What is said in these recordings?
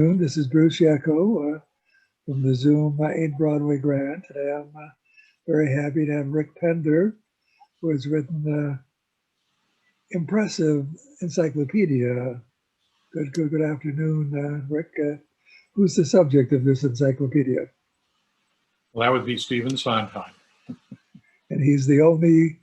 This is Bruce Yacko from the Zoom 8 Broadway grant. Today I'm very happy to have Rick Pender, who has written impressive encyclopedia. Good afternoon, Rick. Who's the subject of this encyclopedia? Well, that would be Steven Sondheim. And he's the only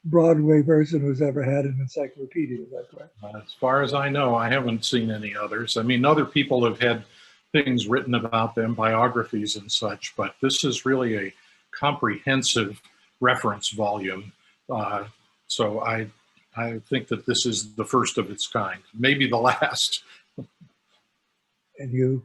Broadway person who's ever had an encyclopedia, is that correct? As far as I know, I haven't seen any others. I mean, other people have had things written about them, biographies and such, but this is really a comprehensive reference volume. So I think that this is the first of its kind, maybe the last. And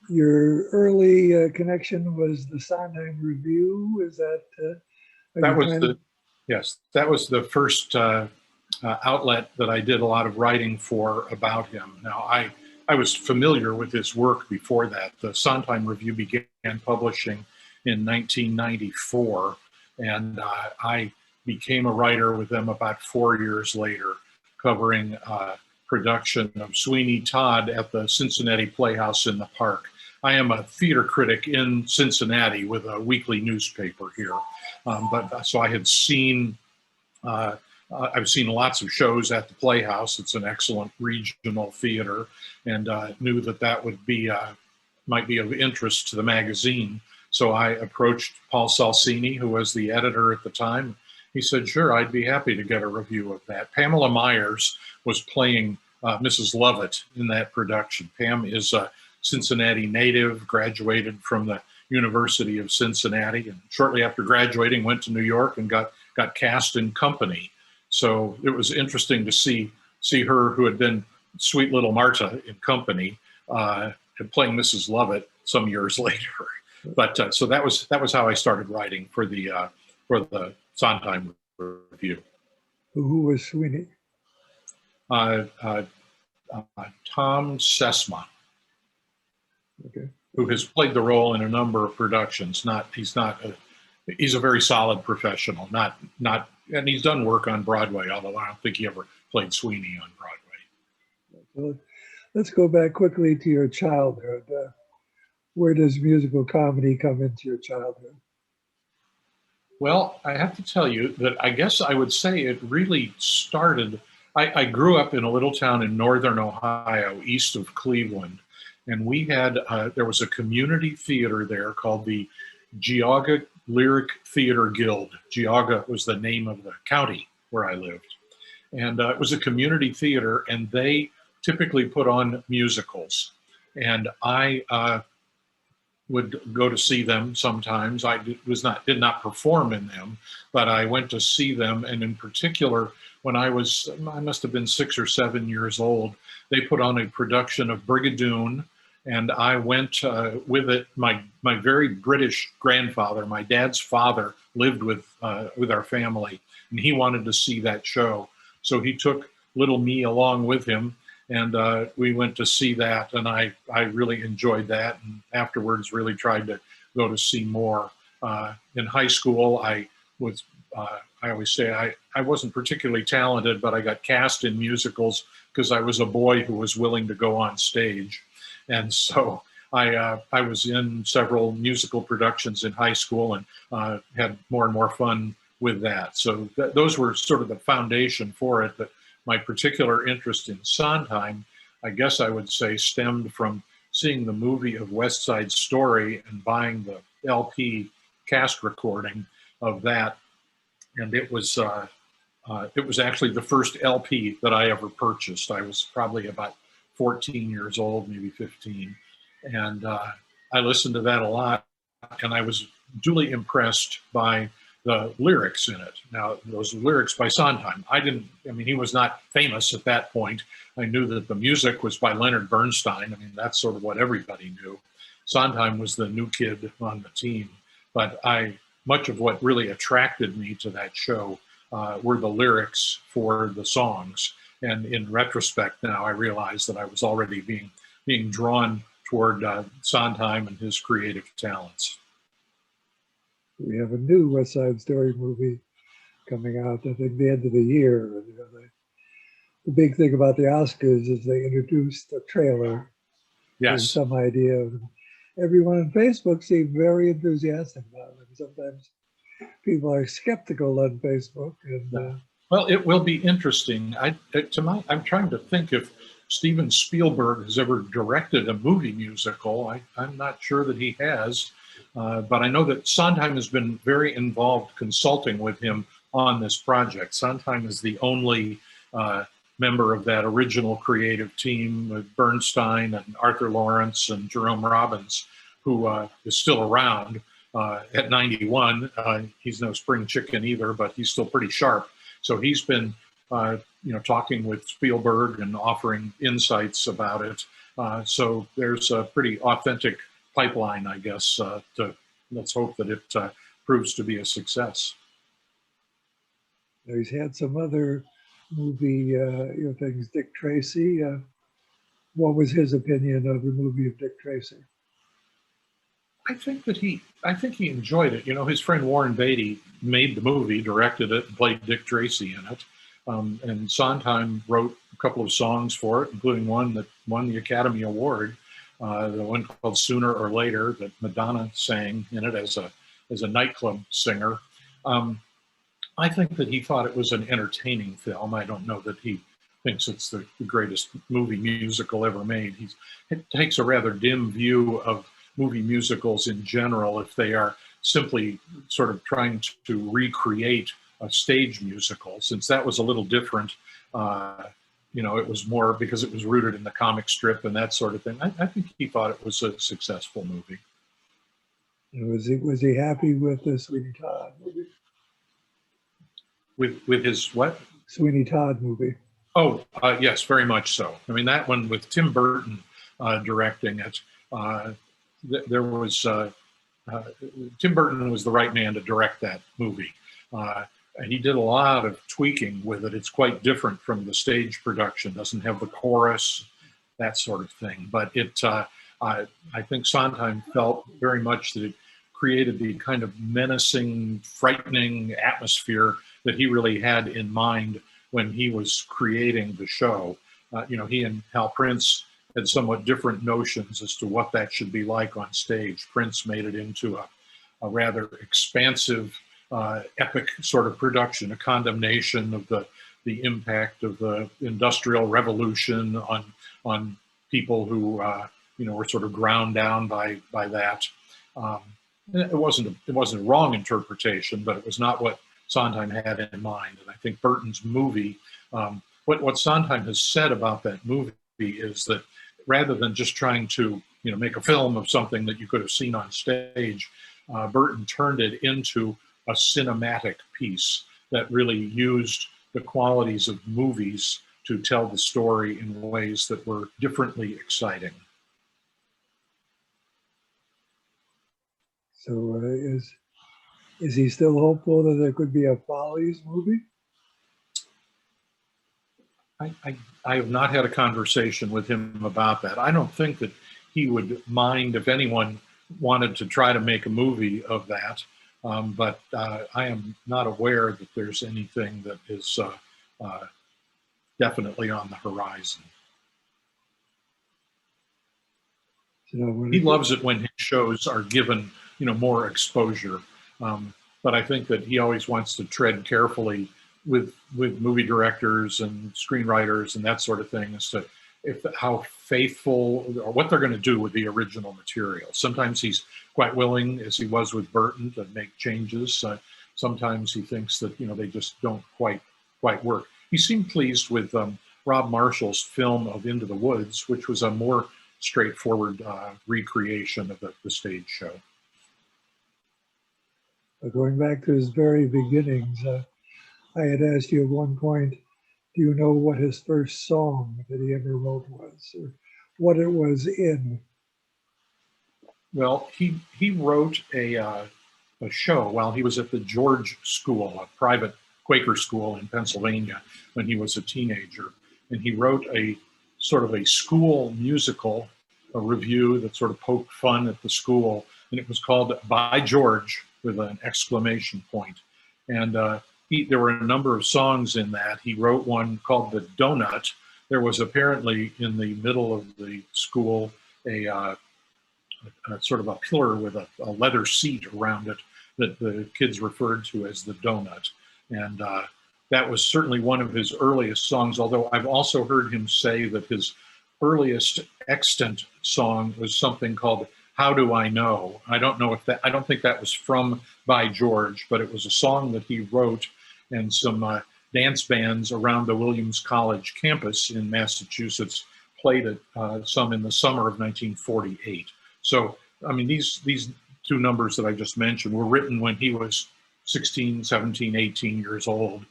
your early connection was the Sondheim Review. Is that? Yes, that was the first outlet that I did a lot of writing for about him. Now, I was familiar with his work before that. The Sondheim Review began publishing in 1994, and I became a writer with them about 4 years later, covering production of Sweeney Todd at the Cincinnati Playhouse in the Park. I am a theater critic in Cincinnati with a weekly newspaper here. So I had seen, I've seen lots of shows at the Playhouse. It's an excellent regional theater, and knew that that would be, might be of interest to the magazine. So I approached Paul Salsini, who was the editor at the time. He said, sure, I'd be happy to get a review of that. Pamela Myers was playing Mrs. Lovett in that production. Pam is a Cincinnati native, graduated from the University of Cincinnati, and shortly after graduating went to New York and got cast in Company. So it was interesting to see her, who had been sweet little Marta in Company, playing Mrs. Lovett some years later. But so that was how I started writing for the Sondheim Review. Who was Sweeney? Tom Sesma. Okay. Who has played the role in a number of productions. He's a very solid professional. And he's done work on Broadway, although I don't think he ever played Sweeney on Broadway. So let's go back quickly to your childhood. Where does musical comedy come into your childhood? Well, I have to tell you that I guess I would say it really started. I grew up in a little town in northern Ohio, east of Cleveland. And we had, there was a community theater there called the Geauga Lyric Theater Guild. Geauga was the name of the county where I lived. And it was a community theater, and they typically put on musicals. And I would go to see them sometimes. I did not perform in them, but I went to see them. And in particular, when I must have been 6 or 7 years old, they put on a production of Brigadoon. And I went with it. My very British grandfather, my dad's father, lived with our family, and he wanted to see that show. So he took little me along with him, and we went to see that. And I really enjoyed that, and afterwards really tried to go to see more. In high school, I always say I wasn't particularly talented, but I got cast in musicals because I was a boy who was willing to go on stage. And so I was in several musical productions in high school and had more and more fun with that. So those were sort of the foundation for it. But my particular interest in Sondheim, I guess I would say, stemmed from seeing the movie of West Side Story and buying the LP cast recording of that. And it was actually the first LP that I ever purchased. I was probably about 14 years old, maybe 15. And I listened to that a lot, and I was duly impressed by the lyrics in it. Now, those lyrics by Sondheim, he was not famous at that point. I knew that the music was by Leonard Bernstein. I mean, that's sort of what everybody knew. Sondheim was the new kid on the team. But much of what really attracted me to that show were the lyrics for the songs. And in retrospect now, I realize that I was already being drawn toward Sondheim and his creative talents. We have a new West Side Story movie coming out, I think, the end of the year. The big thing about the Oscars is they introduced a trailer There's Yes. some idea of them. Everyone on Facebook seemed very enthusiastic about it. Sometimes people are skeptical on Facebook, and Yeah. Well, it will be interesting. I'm trying to think if Steven Spielberg has ever directed a movie musical. I'm not sure that he has, but I know that Sondheim has been very involved consulting with him on this project. Sondheim is the only member of that original creative team with Bernstein and Arthur Lawrence and Jerome Robbins, who is still around. At 91, he's no spring chicken either, but he's still pretty sharp. So he's been, talking with Spielberg and offering insights about it. So there's a pretty authentic pipeline, I guess. Let's hope that it proves to be a success. he's had some other movie things. Dick Tracy. What was his opinion of the movie of Dick Tracy? I think he enjoyed it. His friend Warren Beatty made the movie, directed it, and played Dick Tracy in it. And Sondheim wrote a couple of songs for it, including one that won the Academy Award, the one called "Sooner or Later" that Madonna sang in it as a nightclub singer. I think that he thought it was an entertaining film. I don't know that he thinks it's the greatest movie musical ever made. He takes a rather dim view of movie musicals in general if they are simply sort of trying to recreate a stage musical, since that was a little different. It was more because it was rooted in the comic strip and that sort of thing. I think he thought it was a successful movie. Was he happy with the Sweeney Todd movie? With his what? Sweeney Todd movie. Oh, yes, very much so. I mean, that one with Tim Burton directing it. There was Tim Burton was the right man to direct that movie. He did a lot of tweaking with it. It's quite different from the stage production. Doesn't have the chorus, that sort of thing. But I think Sondheim felt very much that it created the kind of menacing, frightening atmosphere that he really had in mind when he was creating the show. He and Hal Prince had somewhat different notions as to what that should be like on stage. Prince made it into a rather expansive, epic sort of production, a condemnation of the impact of the Industrial Revolution on people who were sort of ground down by that. It wasn't a wrong interpretation, but it was not what Sondheim had in mind. And I think Burton's movie, what Sondheim has said about that movie is that rather than just trying to make a film of something that you could have seen on stage, Burton turned it into a cinematic piece that really used the qualities of movies to tell the story in ways that were differently exciting. So is he still hopeful that there could be a Follies movie? I have not had a conversation with him about that. I don't think that he would mind if anyone wanted to try to make a movie of that. But I am not aware that there's anything that is definitely on the horizon. He loves it when his shows are given, more exposure. But I think that he always wants to tread carefully with movie directors and screenwriters and that sort of thing as to how faithful or what they're going to do with the original material. Sometimes he's quite willing, as he was with Burton, to make changes. Sometimes he thinks that they just don't quite work. He seemed pleased with Rob Marshall's film of Into the Woods, which was a more straightforward recreation of the stage show. Going back to his very beginnings, I had asked you at one point, do you know what his first song that he ever wrote was, or what it was in? Well, he wrote a show while he was at the George School, a private Quaker school in Pennsylvania, when he was a teenager. And he wrote a sort of a school musical, a review that sort of poked fun at the school. And it was called By George, with an exclamation point. And there were a number of songs in that. He wrote one called The Donut. There was apparently in the middle of the school a sort of a pillar with a leather seat around it that the kids referred to as the donut. And that was certainly one of his earliest songs, although I've also heard him say that his earliest extant song was something called How Do I Know? I don't know if that, I don't think that was from By George, but it was a song that he wrote, and some dance bands around the Williams College campus in Massachusetts played it some in the summer of 1948. So, I mean, these two numbers that I just mentioned were written when he was 16, 17, 18 years old.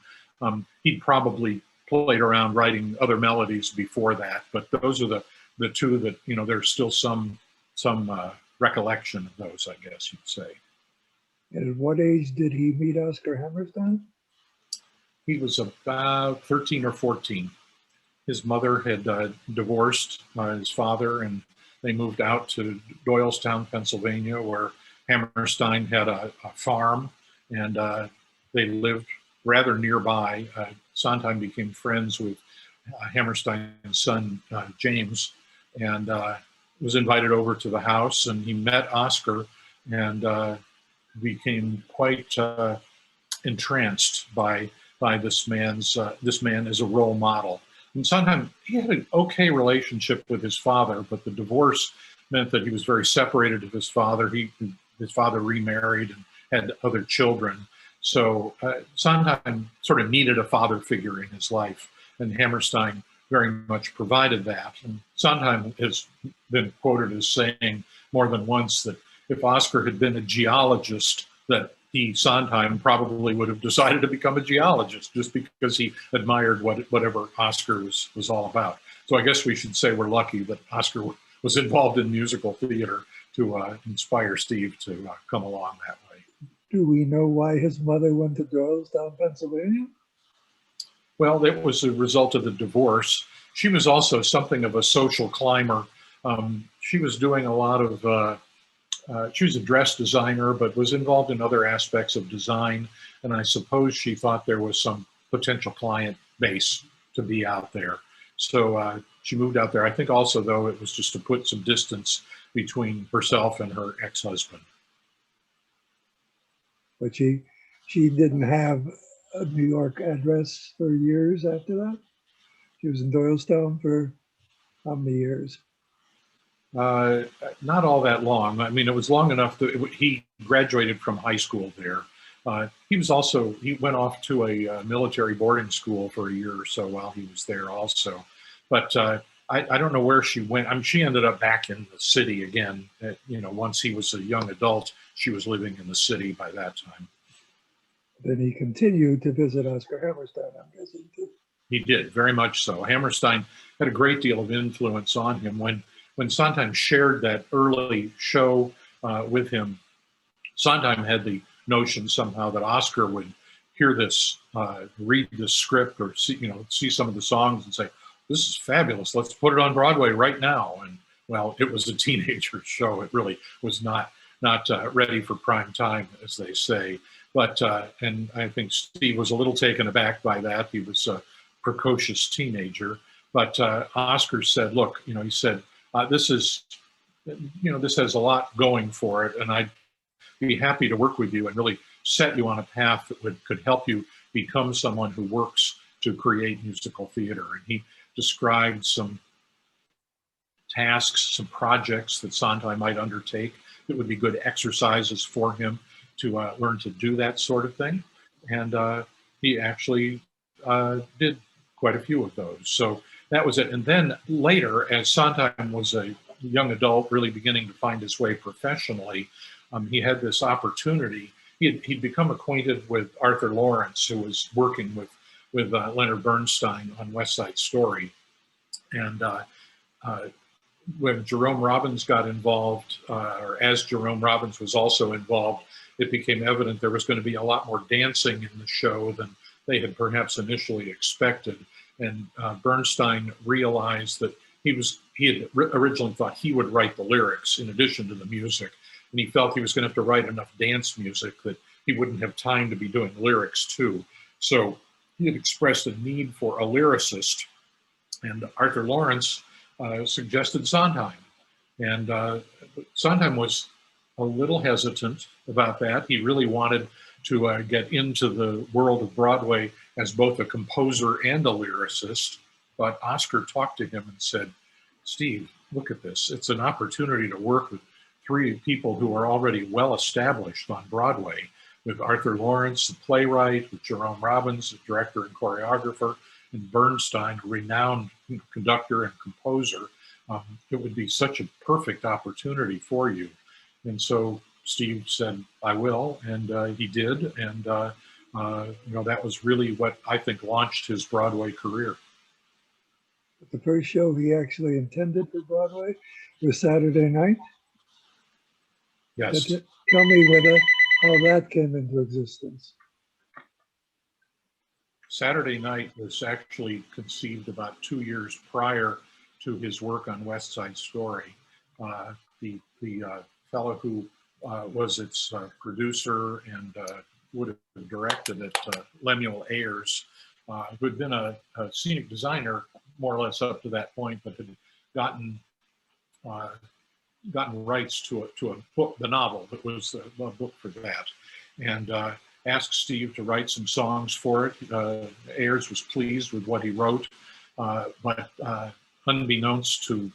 He'd probably played around writing other melodies before that, but those are the two that, you know, there's still some recollection of those, I guess you'd say. And at what age did he meet Oscar Hammerstein? He was about 13 or 14. His mother had divorced his father, and they moved out to Doylestown, Pennsylvania, where Hammerstein had a farm, and they lived rather nearby. Sondheim became friends with Hammerstein's son, James, and was invited over to the house, and he met Oscar and became quite entranced by this man as a role model. And Sondheim, he had an okay relationship with his father, but the divorce meant that he was very separated of his father. His father remarried and had other children. So Sondheim sort of needed a father figure in his life, and Hammerstein very much provided that. And Sondheim has been quoted as saying more than once that if Oscar had been a geologist, that Sondheim probably would have decided to become a geologist just because he admired whatever Oscar was all about. So I guess we should say we're lucky that Oscar was involved in musical theater to inspire Steve to come along that way. Do we know why his mother went to Doylestown, Pennsylvania? Well, that was a result of the divorce. She was also something of a social climber. She was doing a lot of she was a dress designer, but was involved in other aspects of design. And I suppose she thought there was some potential client base to be out there. So she moved out there. I think also, though, it was just to put some distance between herself and her ex-husband. But she didn't have a New York address for years after that? She was in Doylestown for how many years? Not all that long. I mean, it was long enough that he graduated from high school there. He went off to a military boarding school for a year or so while he was there also. But I don't know where she went. I mean, she ended up back in the city again. Once he was a young adult, she was living in the city by that time. Then he continued to visit Oscar Hammerstein, I'm guessing, too. He did, very much so. Hammerstein had a great deal of influence on him. When Sondheim shared that early show with him, Sondheim had the notion somehow that Oscar would hear this, read the script, or see some of the songs and say, "This is fabulous. Let's put it on Broadway right now." And well, it was a teenager show. It really was not ready for prime time, as they say. But and I think Steve was a little taken aback by that. He was a precocious teenager. But Oscar said, "Look, he said." This has a lot going for it, and I'd be happy to work with you and really set you on a path that could help you become someone who works to create musical theater. And he described some tasks, some projects that Sondheim might undertake that would be good exercises for him to learn to do that sort of thing. And he actually did quite a few of those. So that was it. And then later, as Sondheim was a young adult, really beginning to find his way professionally, he had this opportunity. He'd become acquainted with Arthur Lawrence, who was working with Leonard Bernstein on West Side Story. And when Jerome Robbins got involved, or as Jerome Robbins was also involved, it became evident there was going to be a lot more dancing in the show than they had perhaps initially expected. And Bernstein realized that he had originally thought he would write the lyrics in addition to the music. And he felt he was going to have to write enough dance music that he wouldn't have time to be doing lyrics too. So he had expressed a need for a lyricist. And Arthur Lawrence suggested Sondheim. And Sondheim was a little hesitant about that. He really wanted to get into the world of Broadway as both a composer and a lyricist. But Oscar talked to him and said, Steve, look at this. It's an opportunity to work with three people who are already well established on Broadway, with Arthur Lawrence, the playwright, with Jerome Robbins, the director and choreographer, and Bernstein, a renowned conductor and composer. It would be such a perfect opportunity for you. And so Steve said, I will, and he did. And, that was really what I think launched his Broadway career. The first show he actually intended for Broadway was Saturday Night. Yes. Tell me how that came into existence. Saturday Night was actually conceived about 2 years prior to his work on West Side Story. The fellow who was its producer and would have directed it, Lemuel Ayers, who had been a scenic designer more or less up to that point, but had gotten rights to a book, the novel that was the book for that, and asked Steve to write some songs for it. Ayers was pleased with what he wrote, but unbeknownst to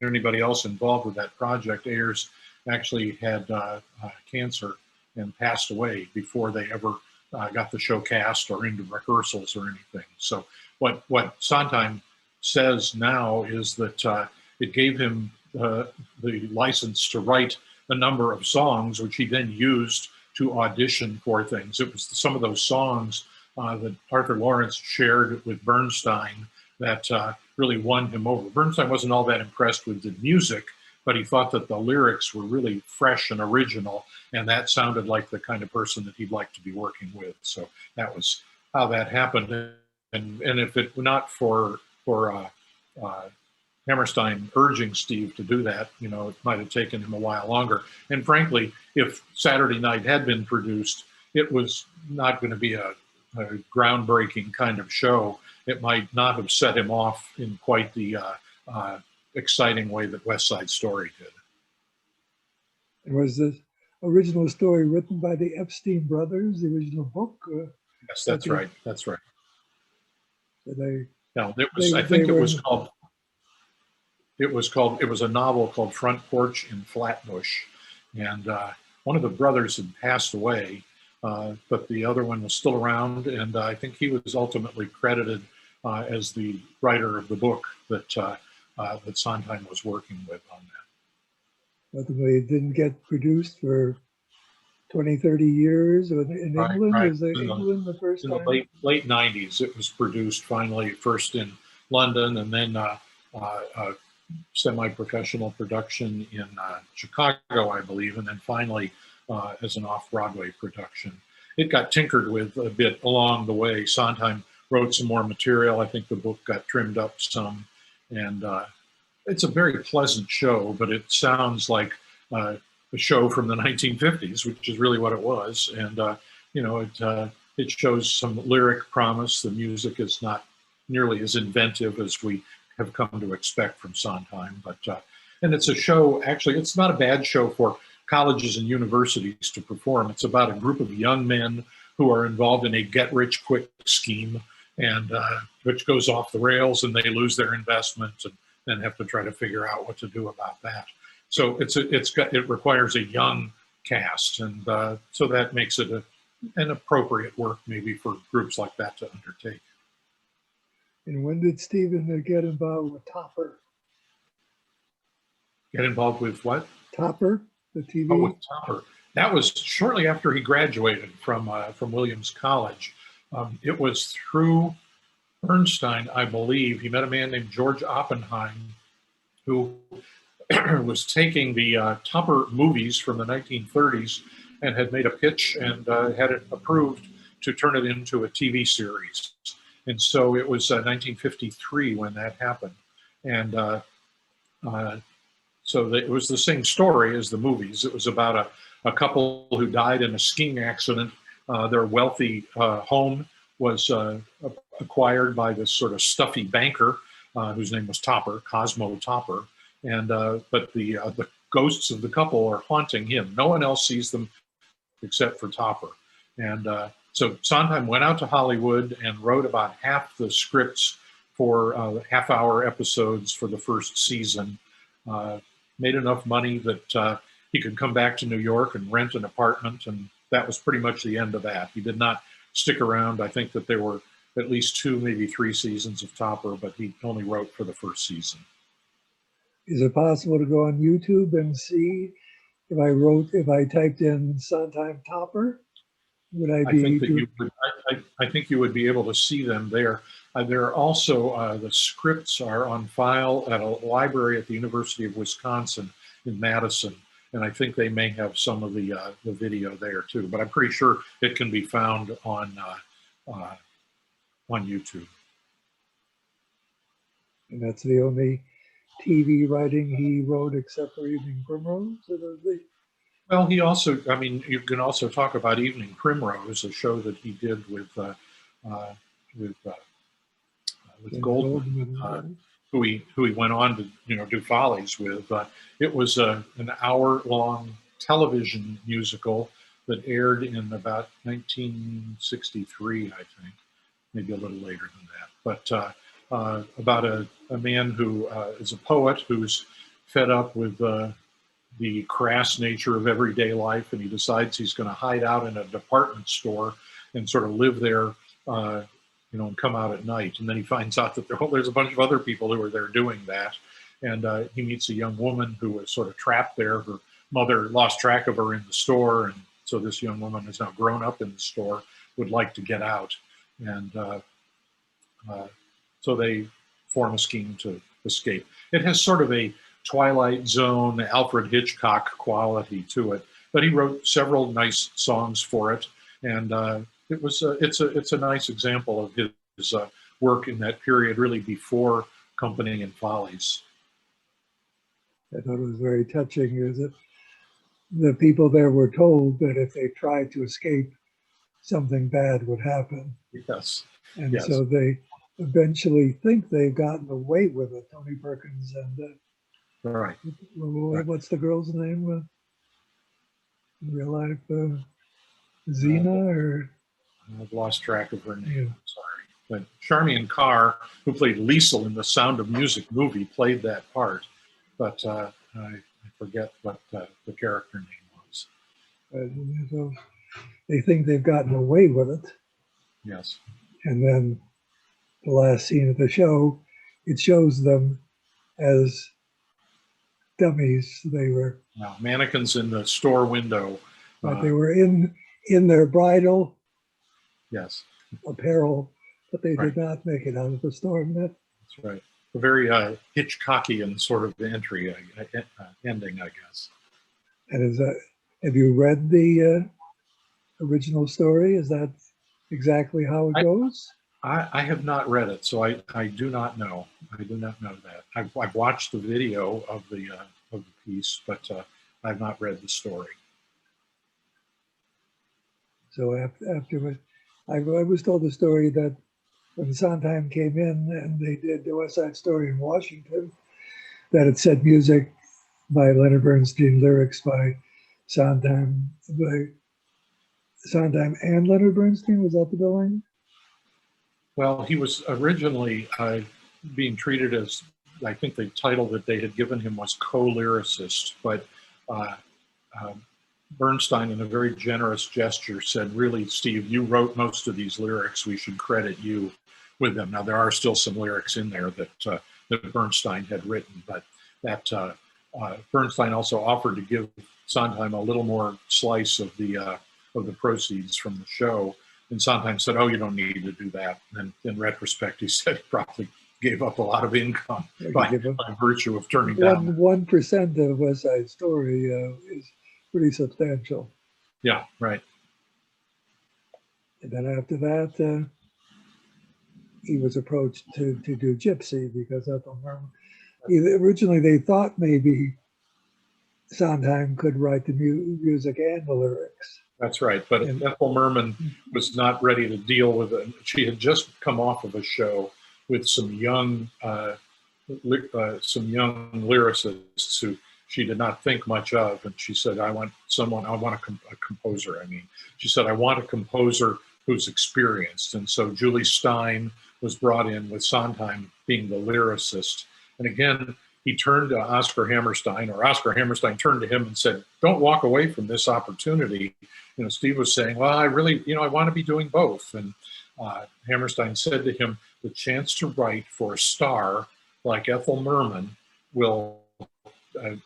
anybody else involved with that project, Ayers actually had cancer and passed away before they ever got the show cast or into rehearsals or anything. So what Sondheim says now is that it gave him the license to write a number of songs, which he then used to audition for things. It was some of those songs that Arthur Lawrence shared with Bernstein that really won him over. Bernstein wasn't all that impressed with the music, but he thought that the lyrics were really fresh and original, and that sounded like the kind of person that he'd like to be working with. So that was how that happened. And if it were not for Hammerstein urging Steve to do that, it might have taken him a while longer. And frankly, if Saturday Night had been produced, it was not going to be a groundbreaking kind of show. It might not have set him off in quite the exciting way that West Side Story did. And was the original story written by the Epstein brothers, the original book? Yes, that's right. That's right. No, it was a novel called Front Porch in Flatbush, and one of the brothers had passed away, but the other one was still around, and I think he was ultimately credited as the writer of the book that Sondheim was working with on that. Ultimately, it didn't get produced for 20, 30 years in England. Right. Was England the first time? In the late 90s, it was produced finally, first in London, and then semi-professional production in Chicago, I believe, and then finally as an off-Broadway production. It got tinkered with a bit along the way. Sondheim wrote some more material. I think the book got trimmed up some, and it's a very pleasant show, but it sounds like a show from the 1950s, which is really what it was. And it shows some lyric promise. The music is not nearly as inventive as we have come to expect from Sondheim, but and it's a show, actually, it's not a bad show for colleges and universities to perform. It's about a group of young men who are involved in a get-rich-quick scheme, and which goes off the rails, and they lose their investment and then have to try to figure out what to do about that. So it requires a young cast, and so that makes it an appropriate work maybe for groups like that to undertake. And when did Steven get involved with Topper? Get involved with what? Topper, the TV. Oh, with Topper. That was shortly after he graduated from Williams College. It was through Bernstein, I believe. He met a man named George Oppenheim, who was taking the Topper movies from the 1930s and had made a pitch and had it approved to turn it into a TV series. And so it was 1953 when that happened. And so it was the same story as the movies. It was about a couple who died in a skiing accident. Their wealthy home was acquired by this sort of stuffy banker whose name was Topper, Cosmo Topper. and but the ghosts of the couple are haunting him. No one else sees them except for Topper. And so Sondheim went out to Hollywood and wrote about half the scripts for half-hour episodes for the first season. Made enough money that he could come back to New York and rent an apartment, and that was pretty much the end of that. He did not stick around. I think that there were at least 2, maybe 3 seasons of Topper, but he only wrote for the first season. Is it possible to go on YouTube and see if I typed in Sondheim Topper? Would I be? I think you would be able to see them there. There are also the scripts are on file at a library at the University of Wisconsin in Madison, and I think they may have some of the video there too. But I'm pretty sure it can be found on YouTube. And that's the only TV writing he wrote except for Evening Primrose? Well, he also, I mean, you can also talk about Evening Primrose, a show that he did with Goldman, who he went on to do Follies with. It was an hour-long television musical that aired in about 1963, I think, maybe a little later than that. But about a man who is a poet who's fed up with the crass nature of everyday life, and he decides he's going to hide out in a department store and sort of live there, and come out at night. And then he finds out that there's a bunch of other people who are there doing that. And he meets a young woman who was sort of trapped there. Her mother lost track of her in the store, and so this young woman has now grown up in the store, would like to get out. And so they form a scheme to escape. It has sort of a Twilight Zone, Alfred Hitchcock quality to it, but he wrote several nice songs for it, and it's a nice example of his work in that period, really before Company and Follies. I thought it was very touching. Is that the people there were told that if they tried to escape, something bad would happen. Yes. And yes. So they eventually think they've gotten away with it. Tony Perkins and right. What's the girl's name in real life? Zena or? I've lost track of her name. Yeah. Sorry. But Charmian Carr, who played Liesel in the Sound of Music movie, played that part. But I forget what the character name was. So they think they've gotten away with it. Yes. And then the last scene of the show, it shows them as dummies. They were mannequins in the store window. But they were in their bridal apparel, but they did not make it out of the store. That's right. A very Hitchcockian sort of entry, ending, I guess. And have you read the original story? Is that exactly how it goes? I have not read it, so I do not know. I do not know that. I've watched the video of the piece, but I've not read the story. So after I was told the story that when Sondheim came in and they did the West Side Story in Washington, that it said music by Leonard Bernstein, lyrics by Sondheim and Leonard Bernstein. Was that the billing? Well, he was originally being treated as, I think the title that they had given him was co-lyricist, but Bernstein, in a very generous gesture, said, really, Steve, you wrote most of these lyrics. We should credit you with them. Now, there are still some lyrics in there that Bernstein had written, but that Bernstein also offered to give Sondheim a little more slice of the proceeds from the show. And Sondheim said, "Oh, you don't need to do that." And in retrospect, he said he probably gave up a lot of income by virtue of turning down 1% of West Side Story is pretty substantial. Yeah, right. And then after that, he was approached to do Gypsy because originally they thought maybe Sondheim could write the music and the lyrics. That's right, but Ethel Merman was not ready to deal with it. She had just come off of a show with some young some young lyricists who she did not think much of, and she said, I want a composer. I mean, she said, I want a composer who's experienced. And so Julie Stein was brought in with Sondheim being the lyricist. And again, he turned to Oscar Hammerstein, or Oscar Hammerstein turned to him and said, don't walk away from this opportunity. You know, Steve was saying, well, I really, I want to be doing both. And Hammerstein said to him, the chance to write for a star like Ethel Merman will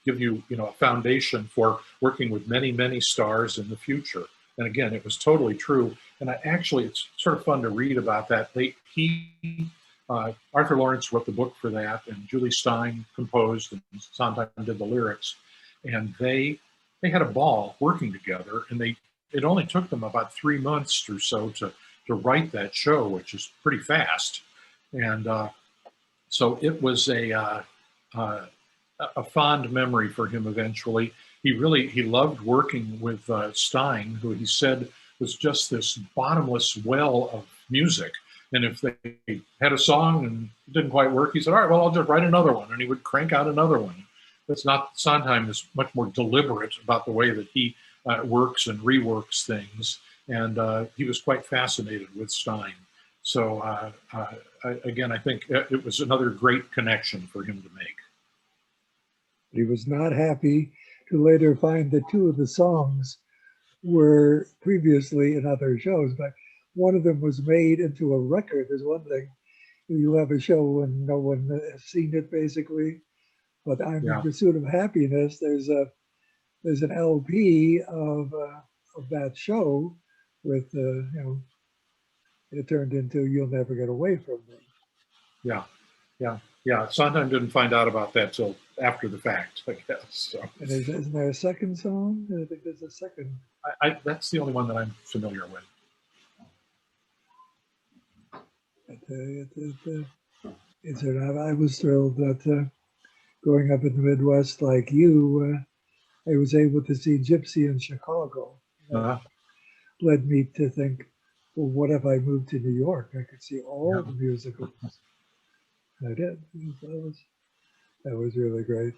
give you, a foundation for working with many, many stars in the future. And again, it was totally true. And it's sort of fun to read about that. Arthur Lawrence wrote the book for that, and Julie Stein composed, and Sondheim did the lyrics. And they had a ball working together, and it only took them about 3 months or so to write that show, which is pretty fast. And so it was a fond memory for him eventually. He loved working with Stein, who he said was just this bottomless well of music. And if they had a song and it didn't quite work, he said, all right, well, I'll just write another one. And he would crank out another one. Sondheim is much more deliberate about the way that he works and reworks things. And he was quite fascinated with Stein. So again, I think it was another great connection for him to make. He was not happy to later find that two of the songs were previously in other shows, but one of them was made into a record. There's one thing, you have a show and no one has seen it basically, but I'm in Pursuit of Happiness. There's an LP of that show with it turned into You'll Never Get Away From Me. Yeah. Sondheim didn't find out about that till after the fact, I guess. So. And isn't there a second song? I think there's a second. That's the only one that I'm familiar with. I was thrilled that growing up in the Midwest like you, I was able to see Gypsy in Chicago. Led me to think, well, what if I moved to New York? I could see all the musicals. I did. That was really great.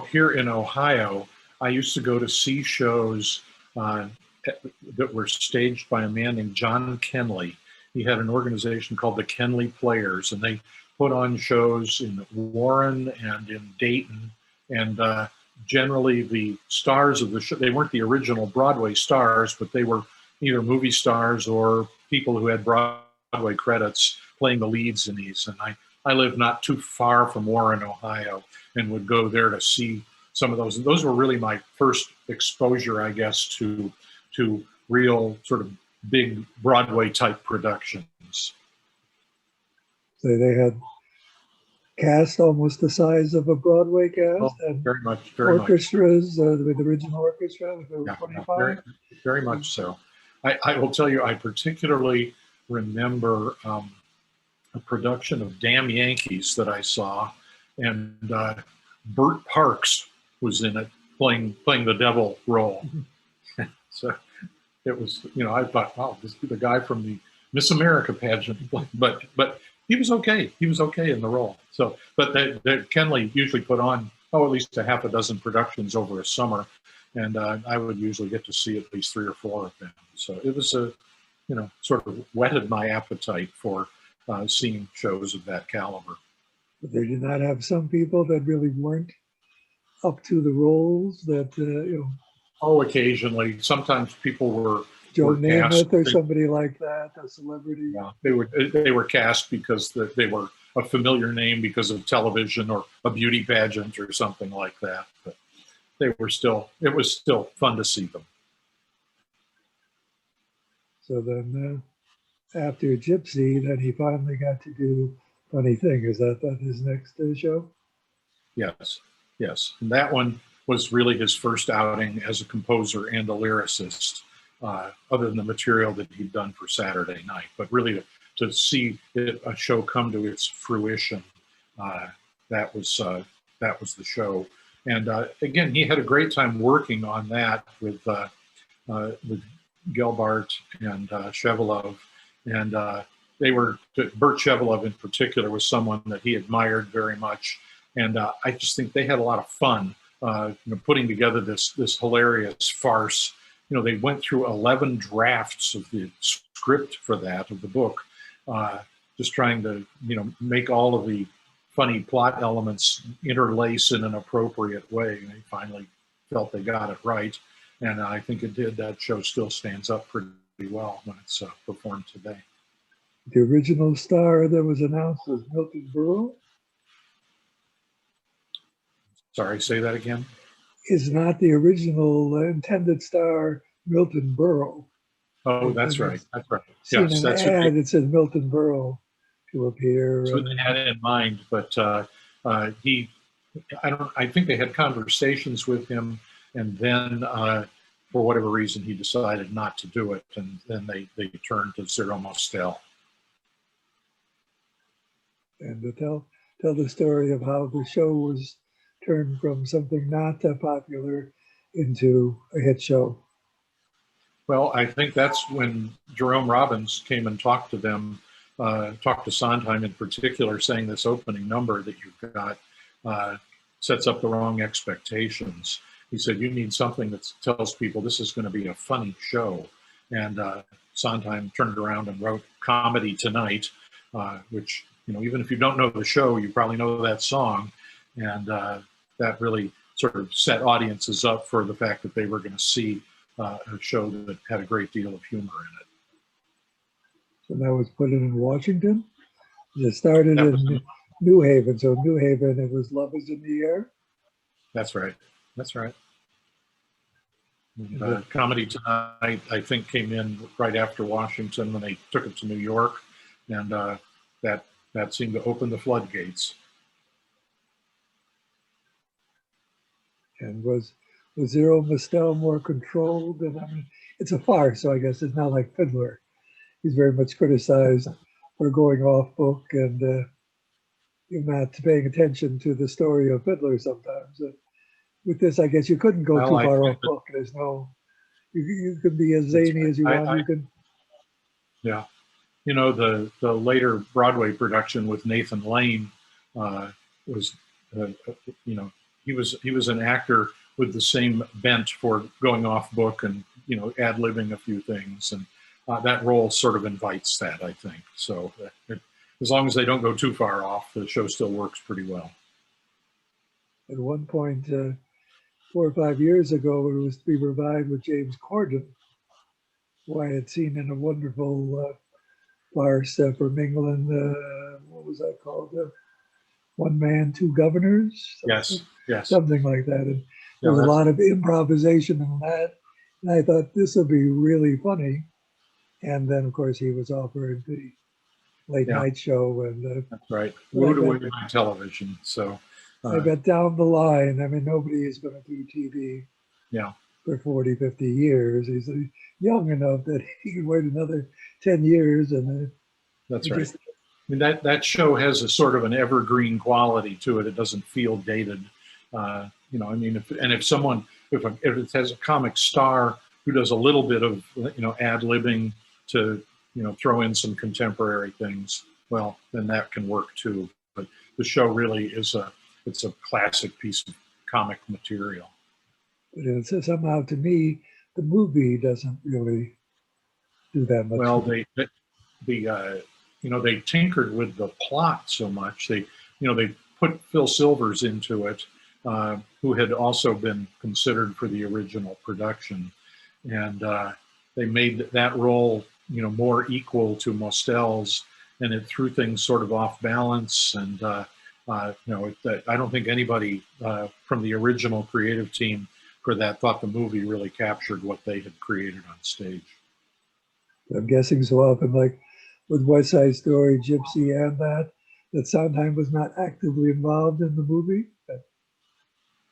Here in Ohio, I used to go to see shows that were staged by a man named John Kenley. He had an organization called the Kenley Players, and they put on shows in Warren and in Dayton. And generally, the stars of the show, they weren't the original Broadway stars, but they were either movie stars or people who had Broadway credits playing the leads in these. And I lived not too far from Warren, Ohio, and would go there to see some of those. And those were really my first exposure, I guess, to real sort of big Broadway type productions. So they had cast almost the size of a Broadway cast, and very much. Orchestras with the original orchestra with the 25. Very much so. I will tell you, I particularly remember a production of Damn Yankees that I saw, and Burt Parks was in it playing the devil role. So it was, I thought, wow, this is the guy from the Miss America pageant, but he was okay. He was okay in the role. So, but Kenley usually put on at least a half a dozen productions over a summer, and I would usually get to see at least 3 or 4 of them. So it was sort of whetted my appetite for seeing shows of that caliber. But they did not have some people that really weren't up to the roles that occasionally. Sometimes people were Joe Namath or somebody like that, a celebrity. Yeah, they were cast because they were a familiar name because of television or a beauty pageant or something like that. But it was still fun to see them. So then after Gypsy, then he finally got to do Funny Thing. Is that his next show? Yes. And that one was really his first outing as a composer and a lyricist, other than the material that he'd done for Saturday Night. But really to see a show come to its fruition, that was the show. And again, he had a great time working on that with Gelbart and Shevelov. And they were, Burt Shevelov in particular was someone that he admired very much. And I just think they had a lot of fun, putting together this hilarious farce. They went through 11 drafts of the script for that, of the book, just trying to, make all of the funny plot elements interlace in an appropriate way. And they finally felt they got it right. And I think it did. That show still stands up pretty well when it's performed today. The original star that was announced was Milton Berle. Sorry, say that again. Is not the original intended star Milton Berle. Oh, that's right. That's right. Seen an ad that said Milton Berle to appear. That's what they had in mind, but I think they had conversations with him, and then for whatever reason he decided not to do it, and then they turned to Zero Mostel. And to tell the story of how the show was turned from something not that popular into a hit show. Well, I think that's when Jerome Robbins came and talked to them, talked to Sondheim in particular, saying this opening number that you've got sets up the wrong expectations. He said, you need something that tells people this is going to be a funny show. And Sondheim turned around and wrote Comedy Tonight, which, even if you don't know the show, you probably know that song. And that really sort of set audiences up for the fact that they were going to see a show that had a great deal of humor in it. So that was put in Washington. It started in New Haven. So New Haven, it was Love is in the Air. That's right. That's right. And, Comedy Tonight, I think, came in right after Washington when they took it to New York, and that seemed to open the floodgates. And was Zero Mostel more controlled? And I mean, it's a farce, so I guess it's not like Fiddler. He's very much criticized for going off book and not paying attention to the story of Fiddler sometimes. With this, I guess you couldn't go too far off book. There's no, you could be as zany as you want. You can. Yeah. The later Broadway production with Nathan Lane was, he was an actor with the same bent for going off book and, ad-libbing a few things. And that role sort of invites that, I think. So as long as they don't go too far off, the show still works pretty well. At one point, 4 or 5 years ago, it was to be revived with James Corden, who I had seen in a wonderful farce from England. What was that called? One Man, Two Governors? Yes. Something like that. And there was a lot of improvisation in that. And I thought this would be really funny. And then, of course, he was offered the late night show. And that's right. Wooed away by television. So I bet down the line, I mean, nobody is going to do TV for 40, 50 years. He's young enough that he can wait another 10 years. And that's right. I mean, that show has a sort of an evergreen quality to it. It doesn't feel dated. I mean, if it has a comic star who does a little bit of, ad-libbing to, throw in some contemporary things, well, then that can work too. But the show really is it's a classic piece of comic material. But somehow, to me, the movie doesn't really do that much. Well, they tinkered with the plot so much. They put Phil Silvers into it, who had also been considered for the original production, and they made that role, more equal to Mostel's, and it threw things sort of off balance. And I don't think anybody from the original creative team for that thought the movie really captured what they had created on stage. I'm guessing so often, like with West Side Story, Gypsy, and that Sondheim was not actively involved in the movie.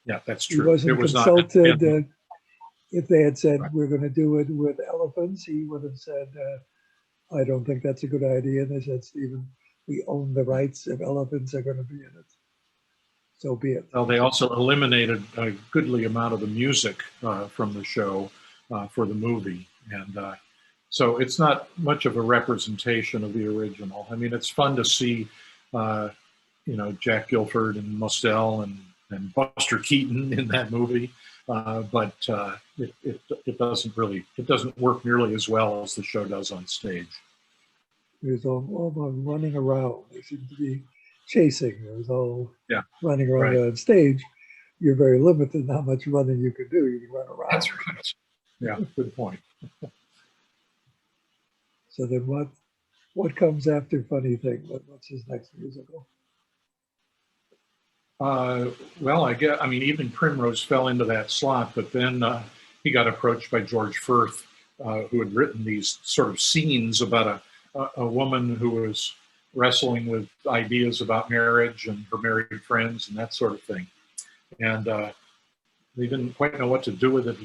Yeah, that's true. He wasn't consulted. If they had said, we're going to do it with elephants, he would have said, I don't think that's a good idea. And they said, Steven, we own the rights if elephants are going to be in it. So be it. Well, they also eliminated a goodly amount of the music from the show for the movie. And So it's not much of a representation of the original. I mean, it's fun to see, Jack Gilford and Moselle and Buster Keaton in that movie, but it doesn't work nearly as well as the show does on stage. There's all the running around. They seem to be chasing. There's all running around right. on stage. You're very limited in how much running you can do. You can run around. That's right. Yeah, good point. So then what comes after Funny Thing? What's his next musical? Well, even Primrose fell into that slot, but then he got approached by George Firth, who had written these sort of scenes about a woman who was wrestling with ideas about marriage and her married friends and that sort of thing. And they didn't quite know what to do with it.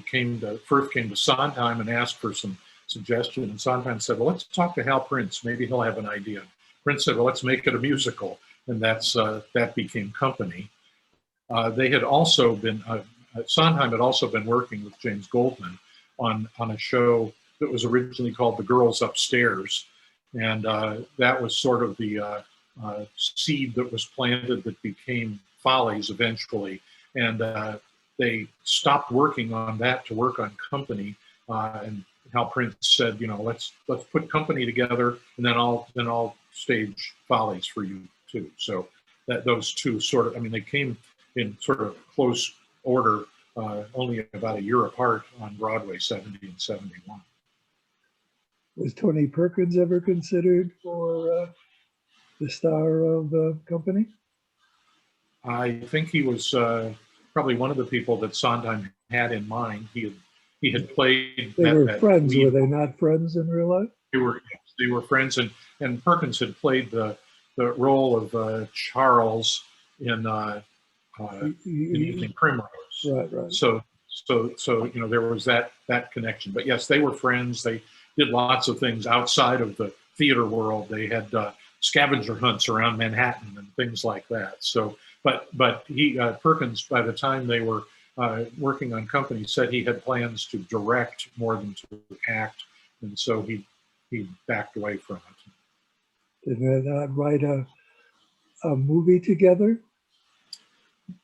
Firth came to Sondheim and asked for some suggestion, and Sondheim said, well, let's talk to Hal Prince. Maybe he'll have an idea. Prince said, well, let's make it a musical. And that became Company. They had also been, Sondheim had also been working with James Goldman on a show that was originally called The Girls Upstairs. And that was sort of the seed that was planted that became Follies eventually. And they stopped working on that to work on Company. And Hal Prince said, let's put Company together, and then I'll stage Follies for you too. So that those two they came in sort of close order, only about a year apart on Broadway, 70 and 71. Was Tony Perkins ever considered for the star of Company? I think he was probably one of the people that Sondheim had in mind. He had played. They were friends. Were they not friends in real life? They were friends, and Perkins had played the role of Charles in Evening Primrose. Right. So there was that connection. But yes, they were friends. They did lots of things outside of the theater world. They had scavenger hunts around Manhattan and things like that. So, but Perkins, by the time they were working on Company, said he had plans to direct more than to act, and so he backed away from it. Did they not write a movie together?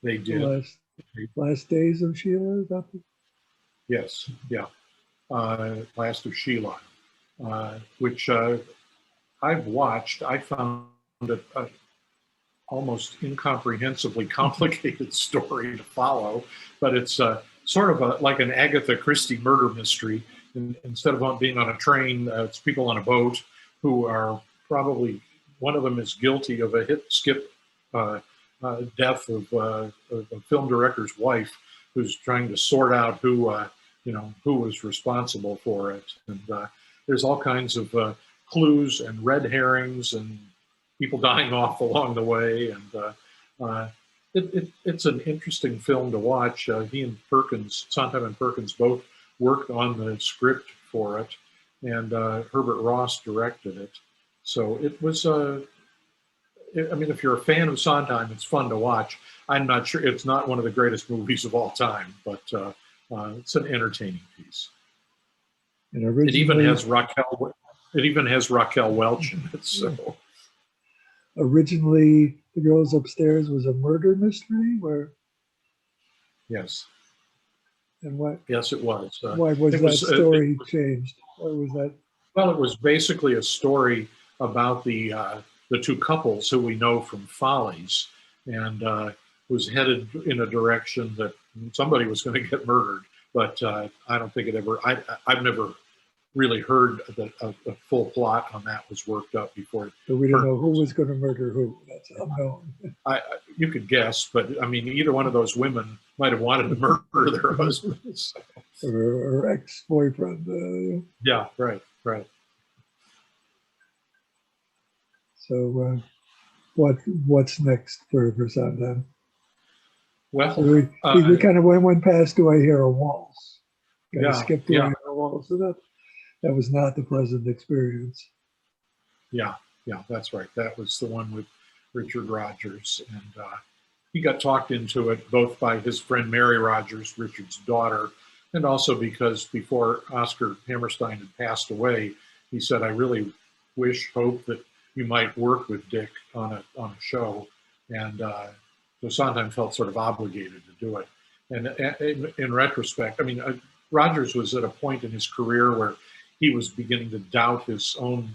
They did. Last Days of Sheila, is that? Yes, yeah. Last of Sheila, which I've watched. I found it almost incomprehensibly complicated story to follow, but it's sort of like an Agatha Christie murder mystery. Instead of being on a train, it's people on a boat who are probably, one of them is guilty of a hit-skip death of a film director's wife, who's trying to sort out who was responsible for it. And there's all kinds of clues and red herrings and people dying off along the way. And it's an interesting film to watch. He and Perkins, Sondheim and Perkins, both worked on the script for it, and Herbert Ross directed it. So it was if you're a fan of Sondheim, it's fun to watch. I'm not sure, it's not one of the greatest movies of all time, but it's an entertaining piece. And it even has Raquel Welch in it. So originally, The Girls Upstairs was a murder mystery, where? Yes. And what? Yes, it was. Why was that story changed? Why was that? Well, it was basically a story about the two couples who we know from Follies, and was headed in a direction that somebody was going to get murdered. But I don't think it ever. I've never really heard that a full plot on that was worked up before. So we don't know who was going to murder who. That's unknown. You could guess, but I mean, either one of those women might have wanted to murder their husbands or ex-boyfriend. Yeah, right. So, what's next for Sondheim? Well, we kind of went past Do I Hear a Waltz? Skipped Do I Hear a Waltz. So that was not the pleasant experience. Yeah, that's right. That was the one with Richard Rodgers, and he got talked into it both by his friend Mary Rodgers, Richard's daughter, and also because before Oscar Hammerstein had passed away, he said, "I really hope that you might work with Dick on a show," and so Sondheim felt sort of obligated to do it. And in retrospect, I mean, Rogers was at a point in his career where he was beginning to doubt his own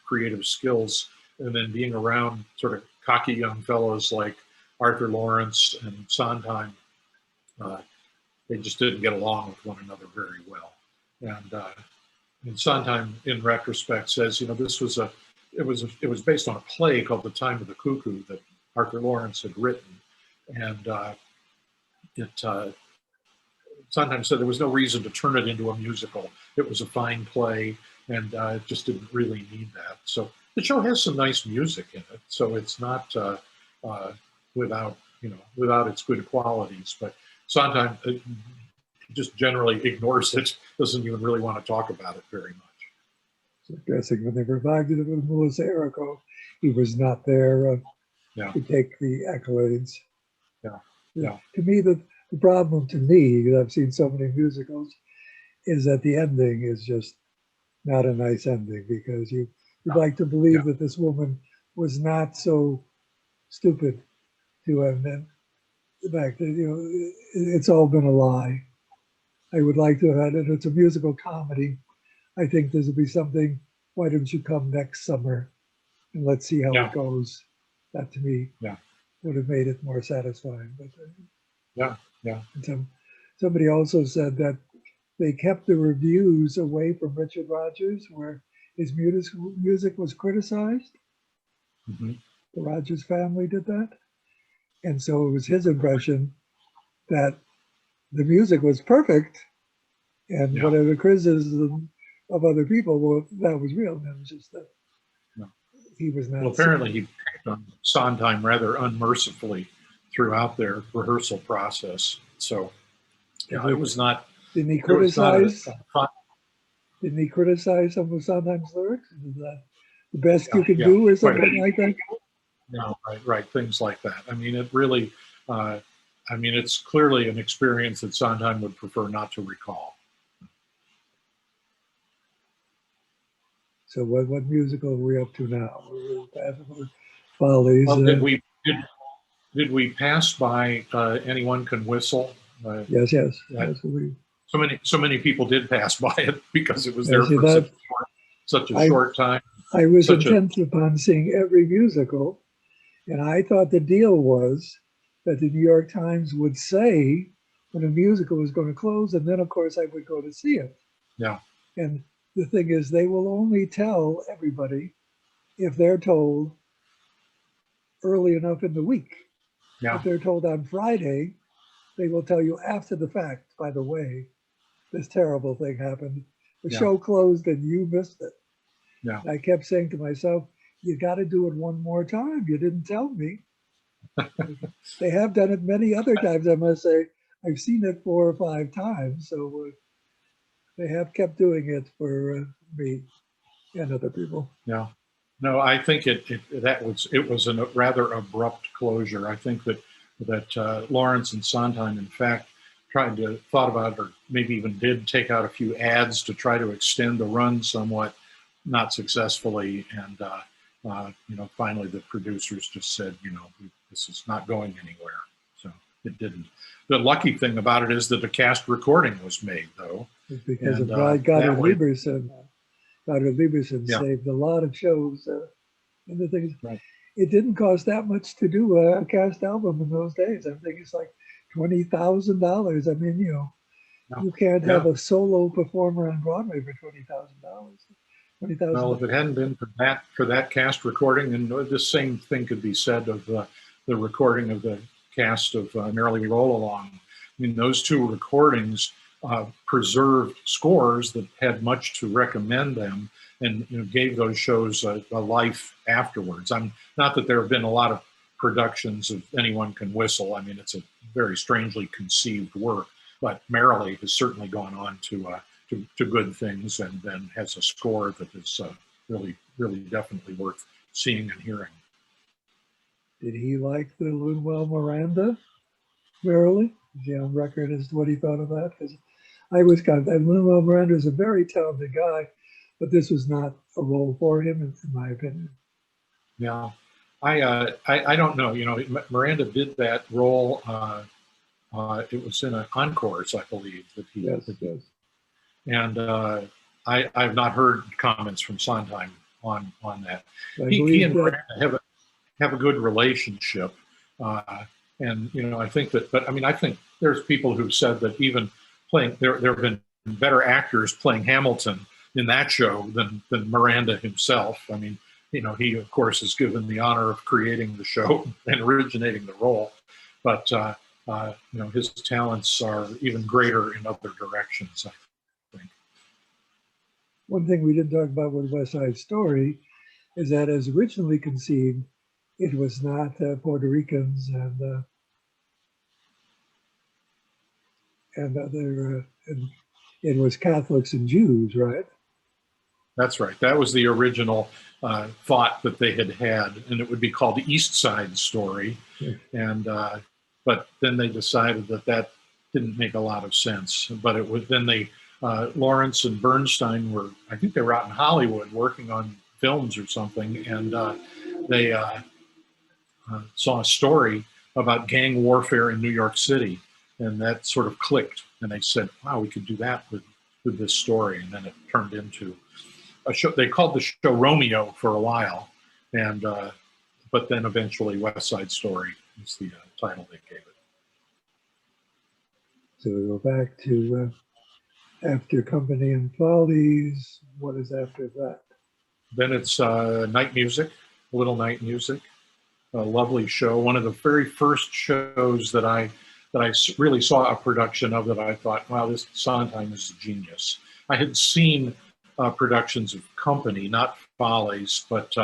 creative skills, and then being around sort of cocky young fellows like Arthur Lawrence and Sondheim, they just didn't get along with one another very well. And Sondheim, in retrospect, says, this was it was based on a play called The Time of the Cuckoo that Arthur Lawrence had written, and Sondheim said there was no reason to turn it into a musical. It was a fine play, and it just didn't really need that. So the show has some nice music in it, so it's not without its good qualities. But Sondheim just generally ignores it, doesn't even really want to talk about it very much. So I'm guessing when they revived it with Melissa Errico, he was not there to take the accolades. Yeah. To me, the problem to me, because I've seen so many musicals, is that the ending is just not a nice ending, because you'd like to believe that this woman was not so stupid to have been. The fact that, it's all been a lie. I would like to have had it. It's a musical comedy. I think this would be something, why don't you come next summer and let's see how it goes. That to me would have made it more satisfying. But and somebody also said that they kept the reviews away from Richard Rodgers, where his music was criticized. Mm-hmm. The Rodgers family did that. And so it was his impression that the music was perfect, and whatever criticism of other people, well, that was real. And it was just that he was not. Well, apparently he picked on Sondheim rather unmercifully throughout their rehearsal process. So it was not. Didn't he criticize? Didn't he criticize some of Sondheim's lyrics? Is that the best you can do, or something like that? No, right, things like that. I mean, it really. It's clearly an experience that Sondheim would prefer not to recall. So what musical are we up to now? Follies. Well, did we pass by Anyone Can Whistle? Yes. So many people did pass by it because it was there for such a short time. I was intent upon seeing every musical, and I thought the deal was that the New York Times would say when a musical was going to close, and then of course I would go to see it. Yeah. And the thing is, they will only tell everybody if they're told early enough in the week. Yeah. If they're told on Friday, they will tell you after the fact, by the way, this terrible thing happened. The show closed and you missed it. Yeah. I kept saying to myself, you got to do it one more time. You didn't tell me. They have done it many other times, I must say. I've seen it 4 or 5 times, so they have kept doing it for me and other people. Yeah, no, I think it was a rather abrupt closure. I think that Lawrence and Sondheim, in fact, thought about it, or maybe even did take out a few ads to try to extend the run somewhat, not successfully, and finally the producers just said, this is not going anywhere. So it didn't. The lucky thing about it is that the cast recording was made, though. It's because of Goddard Lieberson. Goddard Lieberson saved a lot of shows. And the thing is, it didn't cost that much to do a cast album in those days. I think it's like $20,000. I mean, you can't have a solo performer on Broadway for $20,000. Well, if it hadn't been for that cast recording, and the same thing could be said of the recording of the cast of Merrily Roll Along. I mean, those 2 recordings preserved scores that had much to recommend them, and gave those shows a life afterwards. Not that there have been a lot of productions of Anyone Can Whistle. I mean, it's a very strangely conceived work, but Merrily has certainly gone on to good things, and then has a score that is really, really definitely worth seeing and hearing. Did he like the Lin-Manuel Miranda, Merrily? Is he on record as to what he thought of that? Because I was kind of, and Lin-Manuel Miranda is a very talented guy, but this was not a role for him, in my opinion. Yeah, I don't know. You know, Miranda did that role. It was in an encores, I believe, that he. Yes, That yes. and I've not heard comments from Sondheim on that. I He believe and that, Miranda have a good relationship, and you know, I think that. But I mean, I think there's people who've said that even playing there have been better actors playing Hamilton in that show than Miranda himself. I mean, you know, he of course is given the honor of creating the show and originating the role, but you know, his talents are even greater in other directions, I think. one thing we didn't talk about with West Side Story is that as originally conceived, it was not Puerto Ricans and other, and it was Catholics and Jews, right? That's right. That was the original thought that they had, and it would be called the East Side Story. Yeah. And but then they decided that that didn't make a lot of sense. But it was then they Lawrence and Bernstein were, I think they were out in Hollywood working on films or something, and they saw a story about gang warfare in New York City, and that sort of clicked. And they said, "Wow, we could do that with this story." And then it turned into a show. They called the show Romeo for a while, and but then eventually West Side Story is the title they gave it. So we go back to after Company and Follies. What is after that? Then it's Night Music, Little Night Music, a lovely show. One of the very first shows that I really saw a production of that I thought, wow, this Sondheim is a genius. I had seen productions of Company, not Follies, but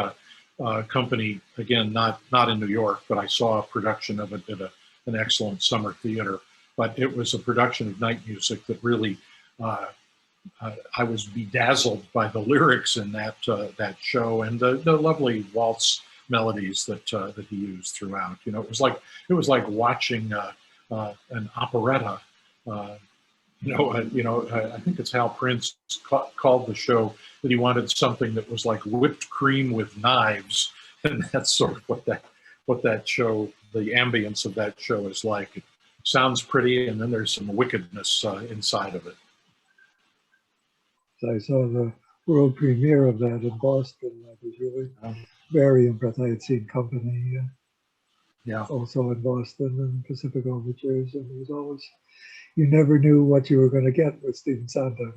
Company, again, not in New York, but I saw a production of it at an excellent summer theater. But it was a production of Night Music that really, I was bedazzled by the lyrics in that show and the lovely waltz melodies that he used throughout. You know, it was like watching an operetta. I think it's Hal Prince called the show that he wanted something that was like whipped cream with knives, and that's sort of what that show, the ambience of that show is like. It sounds pretty, and then there's some wickedness inside of it. So I saw the world premiere of that in Boston. I was really very impressed. I had seen Company also in Boston and Pacific Overtures, and it was always, you never knew what you were going to get with Steven Sondheim.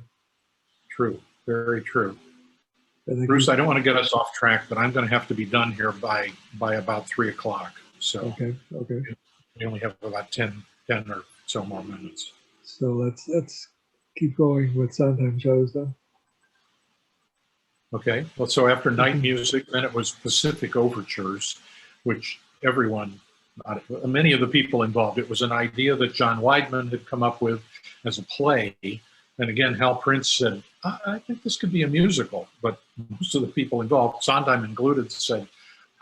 True, very true. Bruce, I don't want to get us off track, but I'm going to have to be done here by about 3 o'clock. So okay. We only have about 10 or so more minutes. So let's keep going with Sondheim shows then. Okay. Well, so after Night Music, then it was Pacific Overtures, which many of the people involved, it was an idea that John Weidman had come up with as a play. And again, Hal Prince said, I think this could be a musical. But most of the people involved, Sondheim included, said,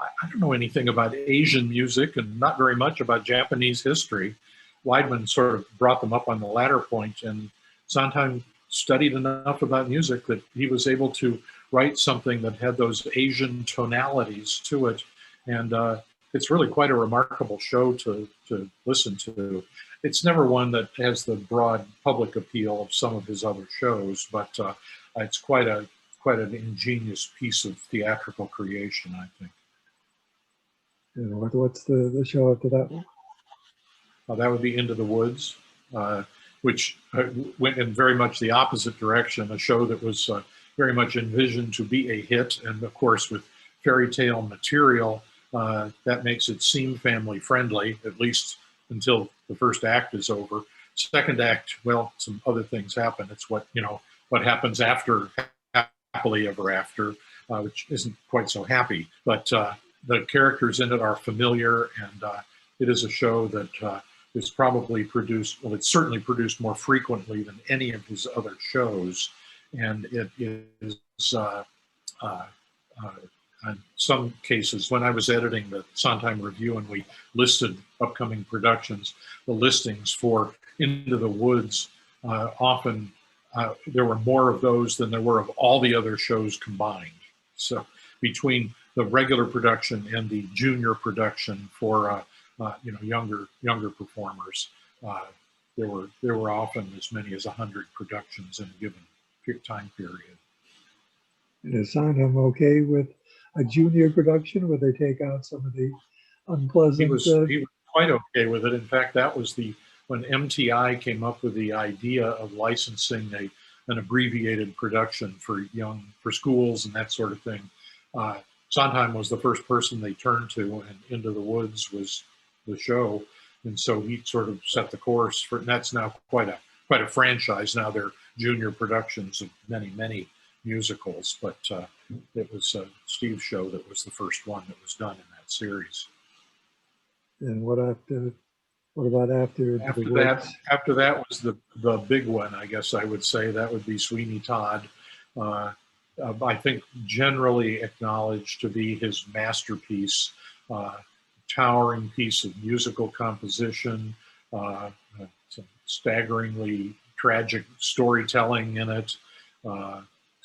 I don't know anything about Asian music and not very much about Japanese history. Weidman sort of brought them up on the latter point, and Sondheim studied enough about music that he was able to write something that had those Asian tonalities to it. And it's really quite a remarkable show to listen to. It's never one that has the broad public appeal of some of his other shows, but it's quite an ingenious piece of theatrical creation, I think. And what's the show after that one? That would be Into the Woods, which went in very much the opposite direction, a show that was very much envisioned to be a hit. And of course, with fairy tale material, that makes it seem family friendly, at least until the first act is over. Second act, well, some other things happen. It's what happens after Happily Ever After, which isn't quite so happy. But the characters in it are familiar, and it is a show that is probably produced, well, it's certainly produced more frequently than any of his other shows. And it is, in some cases, when I was editing the Sondheim Review and we listed upcoming productions, the listings for Into the Woods often there were more of those than there were of all the other shows combined. So between the regular production and the junior production for younger performers, there were often as many as 100 productions in a given time period. And is Sondheim okay with a junior production where they take out some of the unpleasant? He was quite okay with it. In fact, that was when MTI came up with the idea of licensing an abbreviated production for schools and that sort of thing. Sondheim was the first person they turned to, and Into the Woods was the show, and so he sort of set the course for. And that's now quite a franchise. Now they're junior productions of many musicals, but it was Steve's show that was the first one that was done in that series. And what about after that? After that was the big one, I guess I would say. That would be Sweeney Todd. I think generally acknowledged to be his masterpiece, towering piece of musical composition, some staggeringly tragic storytelling in it.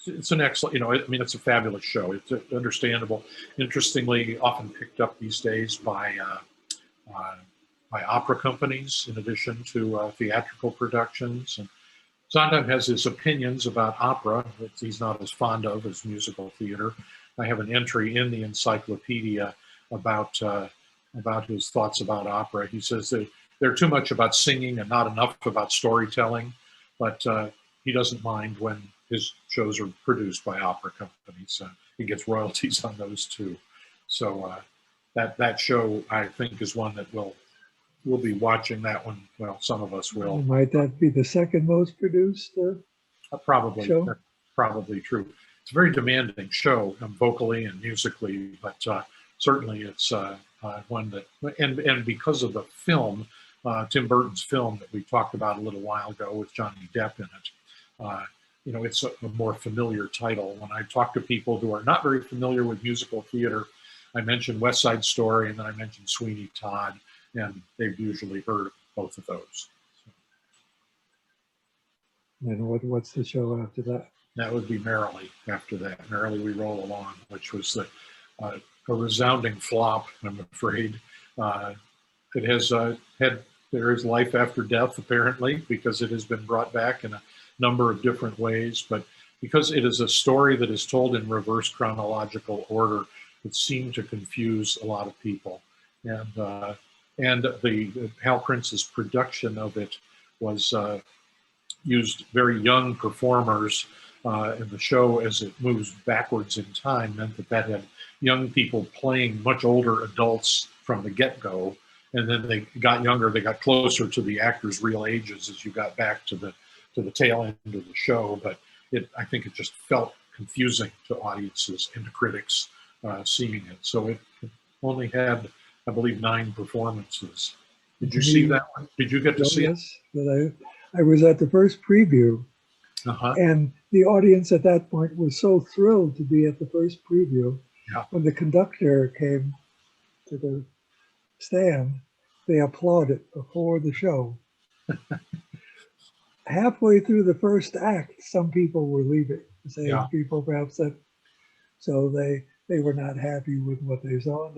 It's an excellent, it's a fabulous show. It's understandable. Interestingly, often picked up these days by opera companies in addition to theatrical productions. And Sondheim has his opinions about opera that he's not as fond of as musical theater. I have an entry in the encyclopedia about his thoughts about opera. He says they're too much about singing and not enough about storytelling, but he doesn't mind when his shows are produced by opera companies. He gets royalties on those too. So that show, I think, is one that we'll be watching that one. Well, some of us will. Might that be the second most produced probably show? That's probably true. It's a very demanding show, vocally and musically, but certainly it's one that, and because of the film, Tim Burton's film that we talked about a little while ago with Johnny Depp in it, it's a more familiar title. When I talk to people who are not very familiar with musical theater, I mention West Side Story and then I mention Sweeney Todd, and they've usually heard of both of those. And what's the show after that? That would be Merrily after that. Merrily We Roll Along, which was a resounding flop, I'm afraid. It has there is life after death, apparently, because it has been brought back in a number of different ways. But because it is a story that is told in reverse chronological order, it seemed to confuse a lot of people. And the Hal Prince's production of it was used very young performers, and the show, as it moves backwards in time, meant that had young people playing much older adults from the get-go, and then they got younger, they got closer to the actors' real ages as you got back to the tail end of the show. But I think it just felt confusing to audiences and to critics seeing it. So it only had, I believe, 9 performances. Did you see that one? Did you get to see it? Yes, but I was at the first preview, and the audience at that point was so thrilled to be at the first preview. Yeah. When the conductor came to the stand, they applauded before the show. Halfway through the first act, some people were leaving, saying people perhaps that, so they were not happy with what they saw.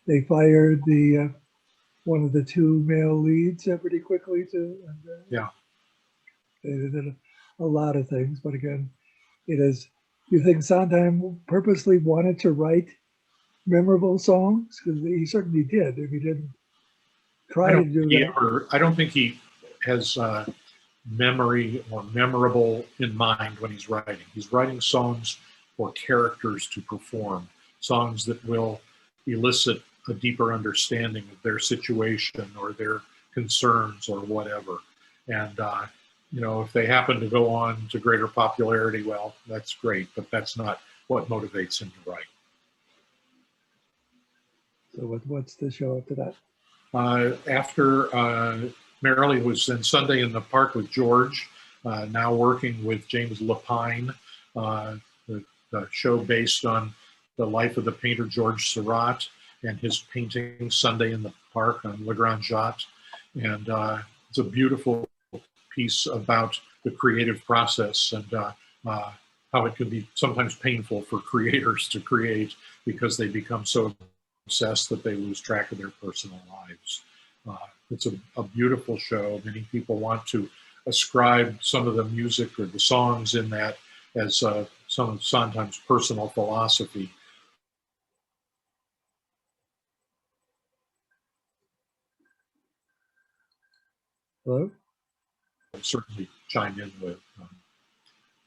They fired the one of the 2 male leads pretty quickly too. And, they did a lot of things, but again, it is. You think Sondheim purposely wanted to write memorable songs? Because he certainly did. If he didn't try to do that, I don't think he has memory or memorable in mind when he's writing. He's writing songs for characters to perform, songs that will elicit a deeper understanding of their situation or their concerns or whatever. And if they happen to go on to greater popularity, well, that's great, but that's not what motivates him to write. So what's the show after that? After Merrily was in Sunday in the Park with George, now working with James Lapine, the show based on the life of the painter George Seurat and his painting Sunday in the Park on Le Grand Jatte. And it's a beautiful piece about the creative process and how it can be sometimes painful for creators to create because they become so obsessed that they lose track of their personal lives. It's a beautiful show. Many people want to ascribe some of the music or the songs in that as some of Sondheim's personal philosophy. Hello? Certainly chime in with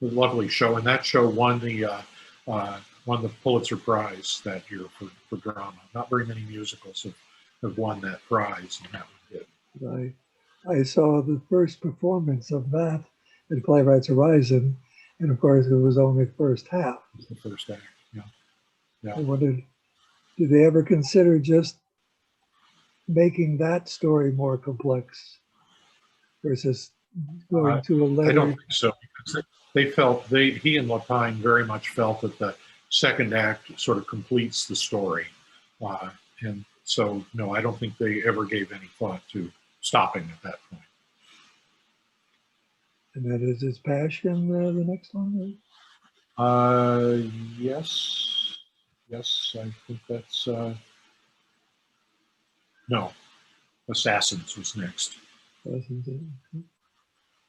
a lovely show, and that show won the Pulitzer Prize that year for drama. Not very many musicals have won that prize, and that one did. I saw the first performance of that at Playwrights Horizon, and of course it was only the first half. It's the first act, yeah. Yeah. I wondered, did they ever consider just making that story more complex versus going to a letter? I don't think so, because he and Lapine very much felt that the second act sort of completes the story. And so, no, I don't think they ever gave any thought to stopping at that point. And that is his passion, the next one? Yes. Yes, I think that's, no, Assassins was next.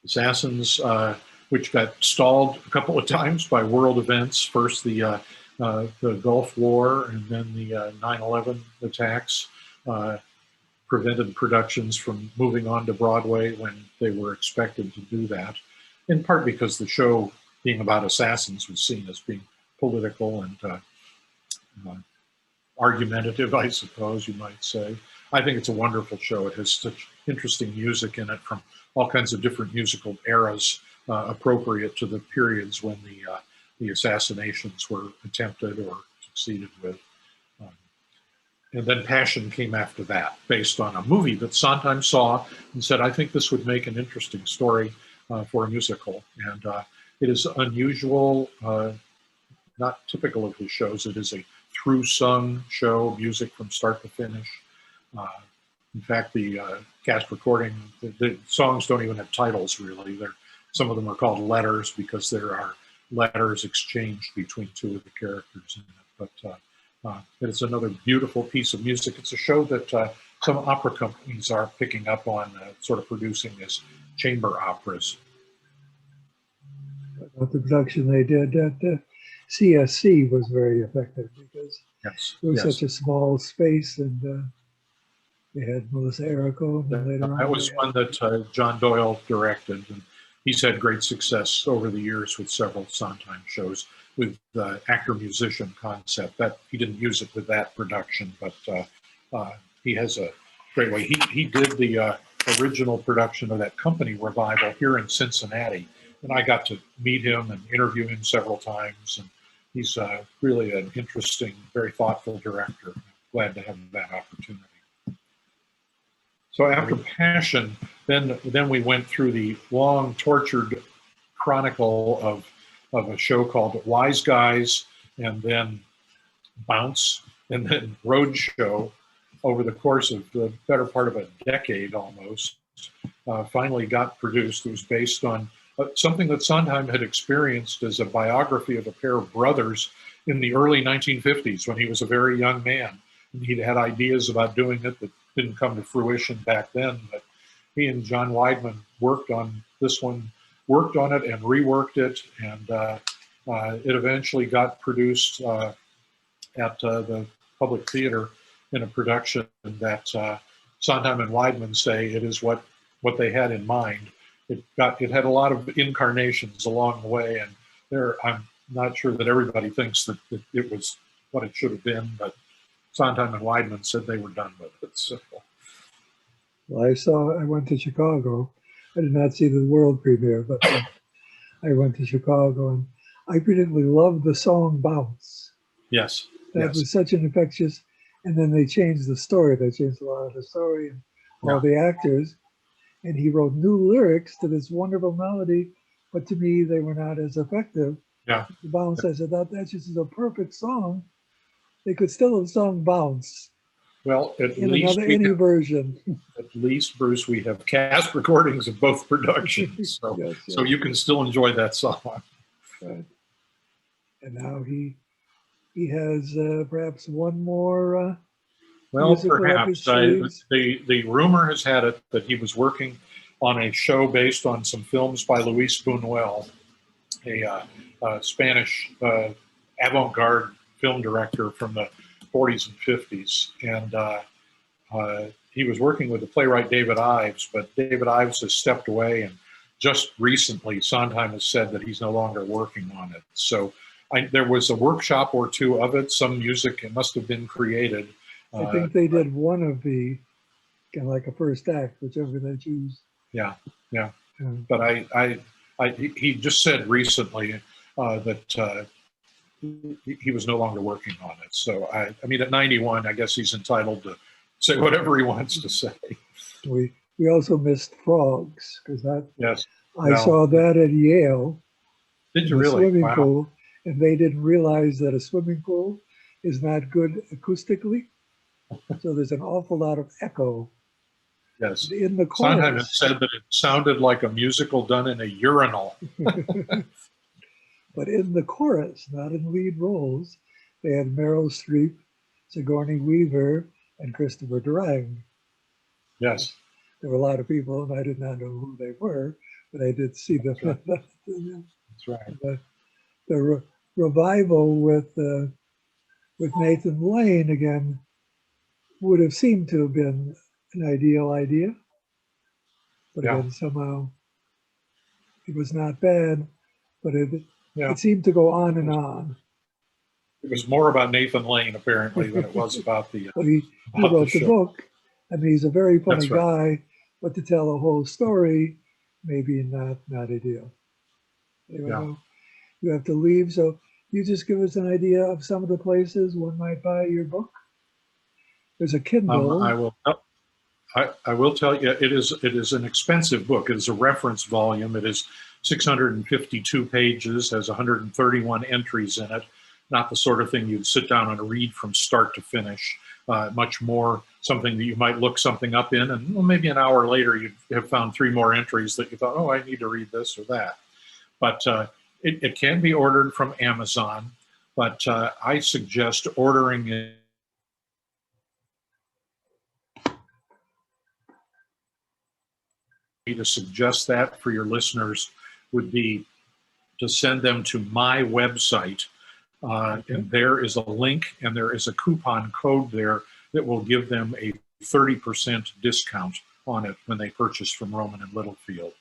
Assassins, which got stalled a couple of times by world events. First, the Gulf War, and then the 9/11 attacks prevented productions from moving on to Broadway when they were expected to do that, in part because the show, being about assassins, was seen as being political and argumentative, I suppose you might say. I think it's a wonderful show. It has such interesting music in it from all kinds of different musical eras appropriate to the periods when the assassinations were attempted or succeeded with. And then Passion came after that, based on a movie that Sondheim saw and said, I think this would make an interesting story for a musical. And it is unusual, not typical of his shows. It is a through-sung show, music from start to finish. In fact, the cast recording, the songs don't even have titles, really. Some of them are called letters because there are letters exchanged between two of the characters in it. But it's another beautiful piece of music. It's a show that some opera companies are picking up on, sort of producing as chamber operas. But the production they did at CSC was very effective because it was such a small space, and they had Melissa Errico, and later on. That was one that John Doyle directed, and he's had great success over the years with several Sondheim shows with the actor-musician concept. That he didn't use it with that production, but he has a great way. He did the original production of that company revival here in Cincinnati, and I got to meet him and interview him several times, and he's really an interesting, very thoughtful director. Glad to have that opportunity. So after Passion, then we went through the long, tortured chronicle of a show called Wise Guys, and then Bounce, and then Roadshow. Over the course of the better part of a decade almost, finally got produced. It was based on something that Sondheim had experienced as a biography of a pair of brothers in the early 1950s when he was a very young man. And he'd had ideas about doing it that didn't come to fruition back then, but he and John Weidman worked on this one, worked on it and reworked it, and it eventually got produced at the Public Theater in a production that Sondheim and Weidman say it is what they had in mind. It had a lot of incarnations along the way, and I'm not sure that everybody thinks that it was what it should have been, but Sondheim and Weidman said they were done with it. So. Well, I went to Chicago. I did not see the world premiere, but I went to Chicago, and I particularly loved the song Bounce. Yes. That was such an infectious, and then they changed the story. They changed a lot of the story and all the actors, and he wrote new lyrics to this wonderful melody, but to me, they were not as effective. Yeah. The Bounce, I said, that just is a perfect song. They could still have sung Bounce, Well, in another any version. at least, Bruce, we have cast recordings of both productions, so Yes, so yes. you can still enjoy that song. Right. And now he has perhaps one more Well, musical up his perhaps. sleeves. The rumor has had it that he was working on a show based on some films by Luis Buñuel, a Spanish avant-garde film director from the 40s and 50s. And he was working with the playwright David Ives, but David Ives has stepped away, and just recently Sondheim has said that he's no longer working on it. So there was a workshop or two of it. Some music must have been created. I think they did one of the, kind of like a first act, whichever they choose. Yeah, yeah. But he just said recently that he was no longer working on it. So I mean, at 91, I guess he's entitled to say whatever he wants to say. We also missed frogs, because Yes. I saw that at Yale. Did you in the really? Swimming Wow. pool, and they didn't realize that a swimming pool is not good acoustically. So there's an awful lot of echo Yes. in the Sondheim had chorus. said that it sounded like a musical done in a urinal. But in the chorus, not in lead roles, they had Meryl Streep, Sigourney Weaver, and Christopher Durang. Yes. There were a lot of people, and I did not know who they were, but I did see them. That's right. That's right. The revival with Nathan Lane again would have seemed to have been an ideal idea, but Yeah. again somehow it was not bad, but Yeah. it seemed to go on and on. It was more about Nathan Lane apparently than it was about the But he wrote the book. I mean, he's a very funny That's right. guy, but to tell a whole story, maybe not ideal. Anyway, Yeah. no, you have to leave. So you just give us an idea of some of the places one might buy your book. There's a Kindle. I will tell you, it is an expensive book. It is a reference volume. It is 652 pages, has 131 entries in it. Not the sort of thing you'd sit down and read from start to finish. Much more something that you might look something up in, and well, maybe an hour later you'd have found 3 more entries that you thought, oh, I need to read this or that. But it can be ordered from Amazon, but I suggest ordering it. To suggest that for your listeners would be to send them to my website. And there is a link and there is a coupon code there that will give them a 30% discount on it when they purchase from Roman and Littlefield.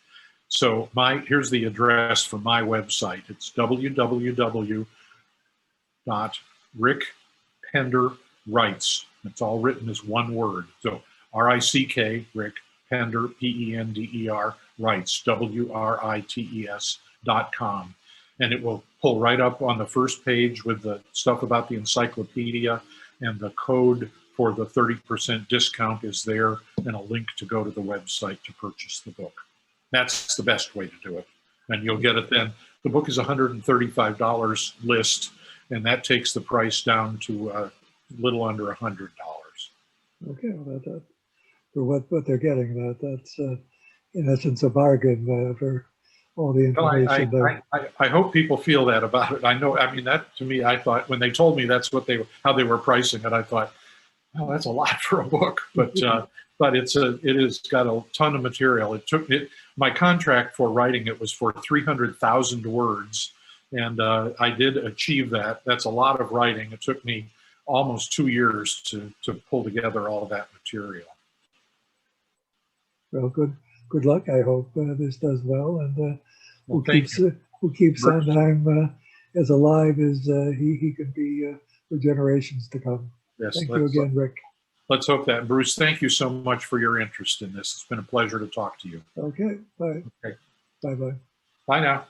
So here's the address for my website. It's www.rickpenderwrites. It's all written as one word. So R-I-C-K, Rick Pender, P-E-N-D-E-R, Writes, WRITES.com. And it will pull right up on the first page with the stuff about the encyclopedia, and the code for the 30% discount is there, and a link to go to the website to purchase the book. That's the best way to do it. And you'll get it then. The book is $135 list, and that takes the price down to a little under $100. Okay, well, for what they're getting, that's in essence a bargain for all the information there. I hope people feel that about it. I know. I mean, that to me, I thought when they told me that's what how they were pricing it, I thought, oh, that's a lot for a book. But it has got a ton of material. My contract for writing it was for 300,000 words, and I did achieve that. That's a lot of writing. It took me almost 2 years to pull together all of that material. Well, good luck. I hope this does well, and Well, who keeps Sondheim as alive as he can be for generations to come. Yes, thank you again, Rick. Let's hope that. Bruce, thank you so much for your interest in this. It's been a pleasure to talk to you. Okay, bye. Okay. Bye-bye. Bye now.